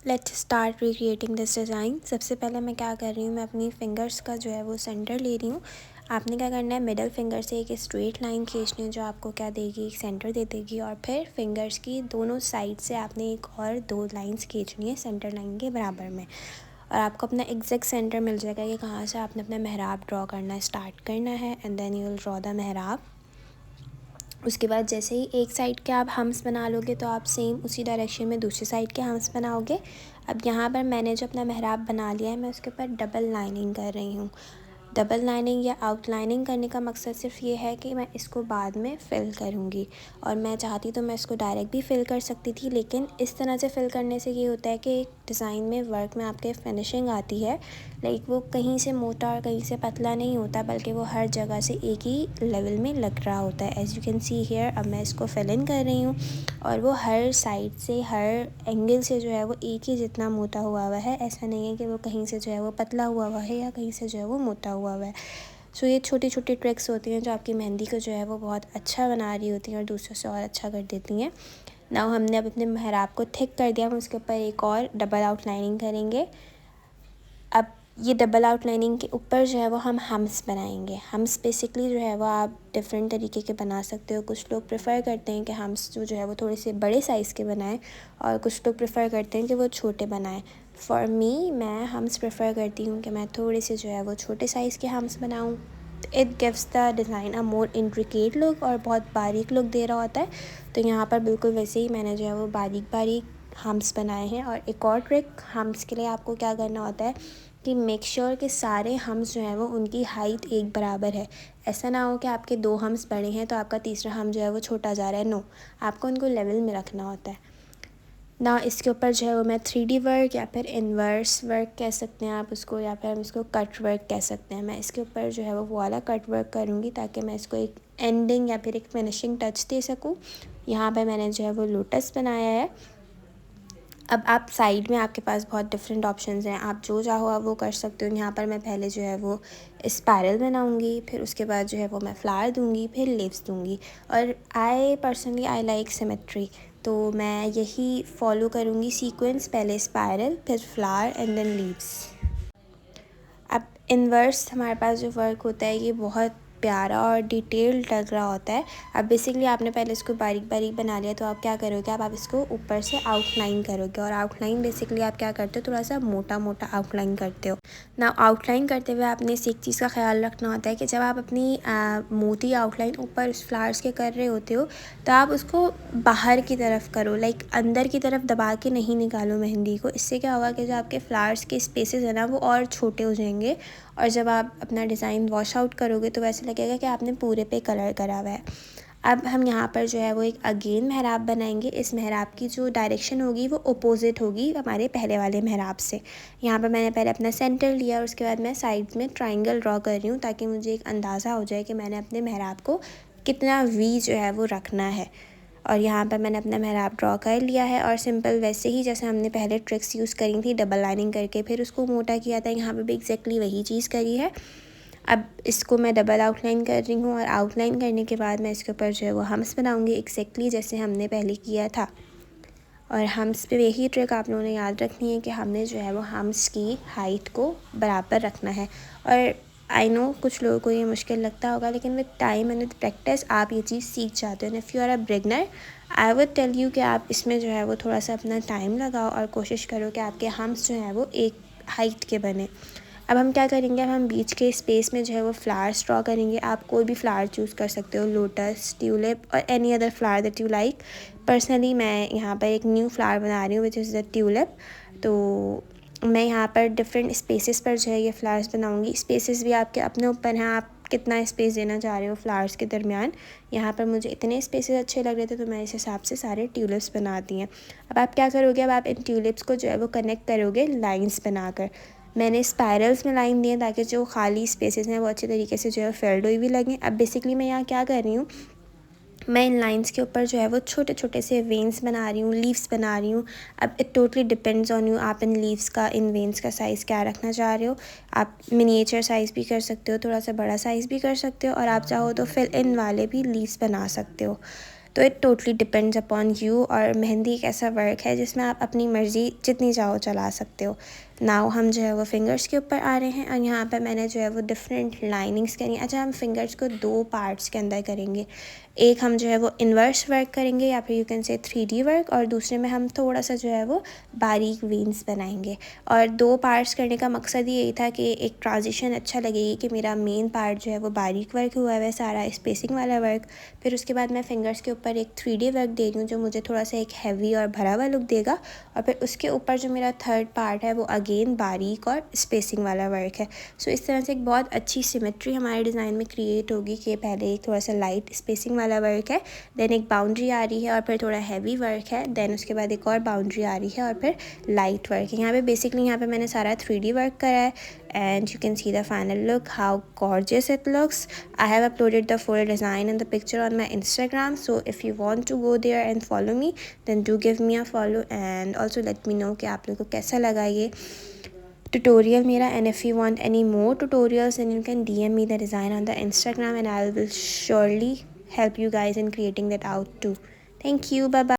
Let's start recreating this design. सबसे पहले मैं क्या कर रही हूँ, मैं अपनी फिंगर्स का जो है वो सेंटर ले रही हूँ। आपने क्या करना है, मिडल फिंगर से एक स्ट्रेट लाइन खींचनी है जो आपको क्या देगी, एक सेंटर दे देगी। और फिर फिंगर्स की दोनों साइड से आपने एक और दो लाइंस खींचनी है सेंटर लाइन के बराबर में। और आपको अपना एग्जैक्ट सेंटर मिल जाएगा कि कहाँ से आपने अपना मेहराब ड्रॉ करना स्टार्ट करना है। And then you will draw the मेहराब। उसके बाद जैसे ही एक साइड के आप हम्स बना लोगे तो आप सेम उसी डायरेक्शन में दूसरी साइड के हम्स बनाओगे। अब यहाँ पर मैंने जो अपना मेहराब बना लिया है, मैं उसके ऊपर डबल लाइनिंग कर रही हूँ। डबल लाइनिंग या आउटलाइनिंग करने का मकसद सिर्फ ये है कि मैं इसको बाद में फ़िल करूँगी। और मैं चाहती तो मैं इसको डायरेक्ट भी फ़िल कर सकती थी, लेकिन इस तरह से फ़िल करने से ये होता है कि एक डिज़ाइन में वर्क में आपके फिनिशिंग आती है। लाइक वो कहीं से मोटा और कहीं से पतला नहीं होता, बल्कि वो हर जगह से एक ही लेवल में लग रहा होता है। As you can see here, अब मैं इसको फिल इन कर रही हूँ और वो हर साइड से हर एंगल से जो है वो एक ही जितना मोटा हुआ है। ऐसा नहीं है कि वो कहीं से जो है वो पतला हुआ है या कहीं से जो है वो मोटा हुआ है। सो ये छोटी छोटी ट्रिक्स होती हैं जो आपकी मेहंदी को जो है वो बहुत अच्छा बना रही होती हैं और दूसरों से और अच्छा कर देती हैं। नाउ हमने अब अपने मेहराब को थिक कर दिया, हम उसके ऊपर एक और डबल आउटलाइनिंग करेंगे। अब ये डबल आउटलाइनिंग के ऊपर जो है वो हम हम्स बनाएंगे। हम्स बेसिकली जो है वो आप डिफरेंट तरीके के बना सकते हो। कुछ लोग प्रेफर करते हैं कि हम्स जो है वो थोड़े से बड़े साइज़ के बनाएं, और कुछ लोग प्रेफर करते हैं कि वो छोटे बनाएं। फॉर मी, मैं हम्स प्रेफर करती हूँ कि मैं थोड़े से जो है वो छोटे साइज़ के हम्स बनाऊँ। It gives the design a more intricate look और बहुत बारीक लुक दे रहा होता है। तो यहाँ पर बिल्कुल वैसे ही मैंने जो है वो बारीक बारीक हम्स बनाए हैं। और एक और ट्रिक, हम्स के लिए आपको क्या करना होता है कि मेक श्योर कि सारे हम्स जो हैं वो उनकी हाइट एक बराबर है। ऐसा ना हो कि आपके दो हम्स बड़े हैं तो आपका तीसरा हम जो है वो छोटा जा रहा है। नो, आपको उनको लेवल में रखना होता है ना। इसके ऊपर जो है वो मैं 3D वर्क या फिर इन्वर्स वर्क कह सकते हैं आप उसको, या फिर हम इसको कट वर्क कह सकते हैं। मैं इसके ऊपर जो है वो वाला कट वर्क करूँगी ताकि मैं इसको एक एंडिंग या फिर एक फिनिशिंग टच दे सकूँ। यहाँ पर मैंने जो है वो लोटस बनाया है। अब आप साइड में आपके पास बहुत डिफरेंट ऑप्शंस हैं, आप जो चाहो आप वो कर सकते हो। यहाँ पर मैं पहले जो है वो स्पायरल बनाऊँगी, फिर उसके बाद जो है वो मैं फ्लावर दूँगी, फिर लीव्स दूँगी। और आई लाइक सिमेट्री, तो मैं यही फॉलो करूँगी सीक्वेंस, पहले स्पायरल फिर फ्लावर एंड देन लीव्स। अब इन्वर्स हमारे पास जो वर्क होता है ये बहुत प्यारा और डिटेल्ड लग रहा होता है। अब बेसिकली आपने पहले इसको बारीक बारीक बना लिया, तो आप क्या करोगे, आप इसको ऊपर से आउटलाइन करोगे। और आउटलाइन बेसिकली आप क्या करते हो, थोड़ा सा मोटा मोटा आउटलाइन करते हो ना। आउटलाइन करते हुए आपने इस एक चीज़ का ख्याल रखना होता है कि जब आप अपनी मोटी आउटलाइन ऊपर उस फ्लावर्स के कर रहे होते हो तो आप उसको बाहर की तरफ करो, लाइक अंदर की तरफ दबा के नहीं निकालो मेहंदी को। इससे क्या होगा कि जो आपके फ्लावर्स के स्पेसेस है ना वो और छोटे हो जाएंगे, और जब आप अपना डिज़ाइन वॉश आउट करोगे तो वैसे लगेगा कि आपने पूरे पे कलर करा हुआ है। अब हम यहाँ पर जो है वो एक अगेन मेहराब बनाएंगे। इस मेहराब की जो डायरेक्शन होगी वो अपोजिट होगी हमारे पहले वाले मेहराब से। यहाँ पर मैंने पहले अपना सेंटर लिया और उसके बाद मैं साइड में ट्राइंगल ड्रॉ कर रही हूँ ताकि मुझे एक अंदाज़ा हो जाए कि मैंने अपने मेहराब को कितना वी जो है वो रखना है। और यहाँ पर मैंने अपना मेहराब ड्रॉ कर लिया है और सिंपल वैसे ही जैसे हमने पहले ट्रिक्स यूज़ करी थी, डबल लाइनिंग करके फिर उसको मोटा किया था, यहाँ पर भी एग्जैक्टली वही चीज़ करी है। अब इसको मैं डबल आउटलाइन कर रही हूँ और आउटलाइन करने के बाद मैं इसके ऊपर जो है वो हम्स बनाऊँगी एग्जैक्टली जैसे हमने पहले किया था। और हम्स पे यही ट्रिक आप लोगों ने याद रखनी है कि हमने जो है वो हम्स की हाइट को बराबर रखना है। और आई नो कुछ लोगों को ये मुश्किल लगता होगा, लेकिन with time and with practice आप ये चीज़ सीख जाते हो। If you are a beginner, I would tell you कि आप इसमें जो है वो थोड़ा सा अपना टाइम लगाओ और कोशिश करो कि आपके हम्स जो हैं वो एक हाइट के बने। अब हम क्या करेंगे, अब हम बीच के स्पेस में जो है वो फ्लावर्स ड्रॉ करेंगे। आप कोई भी फ्लावर चूज़ कर सकते हो, लोटस, ट्यूलिप और any other flower that you like. Personally मैं यहाँ पर एक न्यू फ्लावर बना रही हूँ विच इज़ द ट्यूलिप। तो मैं यहाँ पर डिफरेंट स्पेसेस पर जो है ये फ्लावर्स बनाऊँगी। स्पेसेस भी आपके अपने ऊपर हैं, आप कितना स्पेस देना चाह रहे हो फ्लावर्स के दरमियान। यहाँ पर मुझे इतने स्पेसेस अच्छे लग रहे थे तो मैं इस हिसाब से सारे ट्यूलिप्स बना दी हैं। अब आप क्या करोगे, अब आप इन ट्यूलिप्स को जो है वो कनेक्ट करोगे लाइंस बनाकर। मैंने स्पायरल्स में लाइन दी है ताकि जो खाली स्पेसेस हैं वो अच्छे तरीके से जो है फिल्ड हुई भी लगें। अब बेसिकली मैं यहाँ क्या कर रही हूँ, मैं इन लाइंस के ऊपर जो है वो छोटे छोटे से वेन्स बना रही हूँ, लीव्स बना रही हूँ। अब it totally depends on you, आप इन लीव्स का, इन वेन्स का साइज़ क्या रखना चाह रहे हो। आप मिनिएचर साइज़ भी कर सकते हो, थोड़ा सा बड़ा साइज़ भी कर सकते हो, और आप चाहो तो फिल इन वाले भी लीव्स बना सकते हो। तो it totally depends upon you. और मेहंदी एक ऐसा वर्क है जिसमें आप अपनी मर्ज़ी जितनी चाहो चला सकते हो। नाउ हम जो है वो फिंगर्स के ऊपर आ रहे हैं और यहाँ पर मैंने जो है वो डिफरेंट लाइनिंग्स करी। अच्छा, हम फिंगर्स को 2 पार्ट्स के अंदर करेंगे। एक हम जो है वो इन्वर्स वर्क करेंगे या फिर you can say 3D work, और दूसरे में हम थोड़ा सा जो है वो बारीक वेन्स बनाएंगे। और 2 पार्ट्स करने का मकसद ही यही था कि एक ट्रांजिशन अच्छा लगेगी कि मेरा मेन पार्ट जो है वो बारीक वर्क हुआ है सारा स्पेसिंग वाला वर्क। फिर उसके बाद मैं फिंगर्स के ऊपर एक 3D वर्क दे रही हूँ जो मुझे थोड़ा सा एक हैवी और भरा हुआ लुक देगा। और फिर उसके ऊपर जो मेरा थर्ड पार्ट है वो अगेन बारीक और स्पेसिंग वाला वर्क है। सो इस तरह से एक बहुत अच्छी सिमेट्री हमारे डिज़ाइन में क्रिएट होगी कि पहले एक थोड़ा सा लाइट स्पेसिंग वाला वर्क है, देन एक बाउंड्री आ रही है और फिर थोड़ा हैवी वर्क है, देन उसके बाद एक और बाउंड्री आ रही है और फिर लाइट वर्क है। यहाँ पे बेसिकली यहाँ पे मैंने सारा 3D वर्क करा है and you can see the final look, how gorgeous it looks. I have uploaded the full design and the picture on my Instagram, so if you want to go there and follow me then do give me a follow and also let me know कि आप लोगों को कैसा लगा ये tutorial मेरा। and if you want any more tutorials then you can DM me the design on the Instagram and I will surely help you guys in creating that out too. Thank you, bye bye.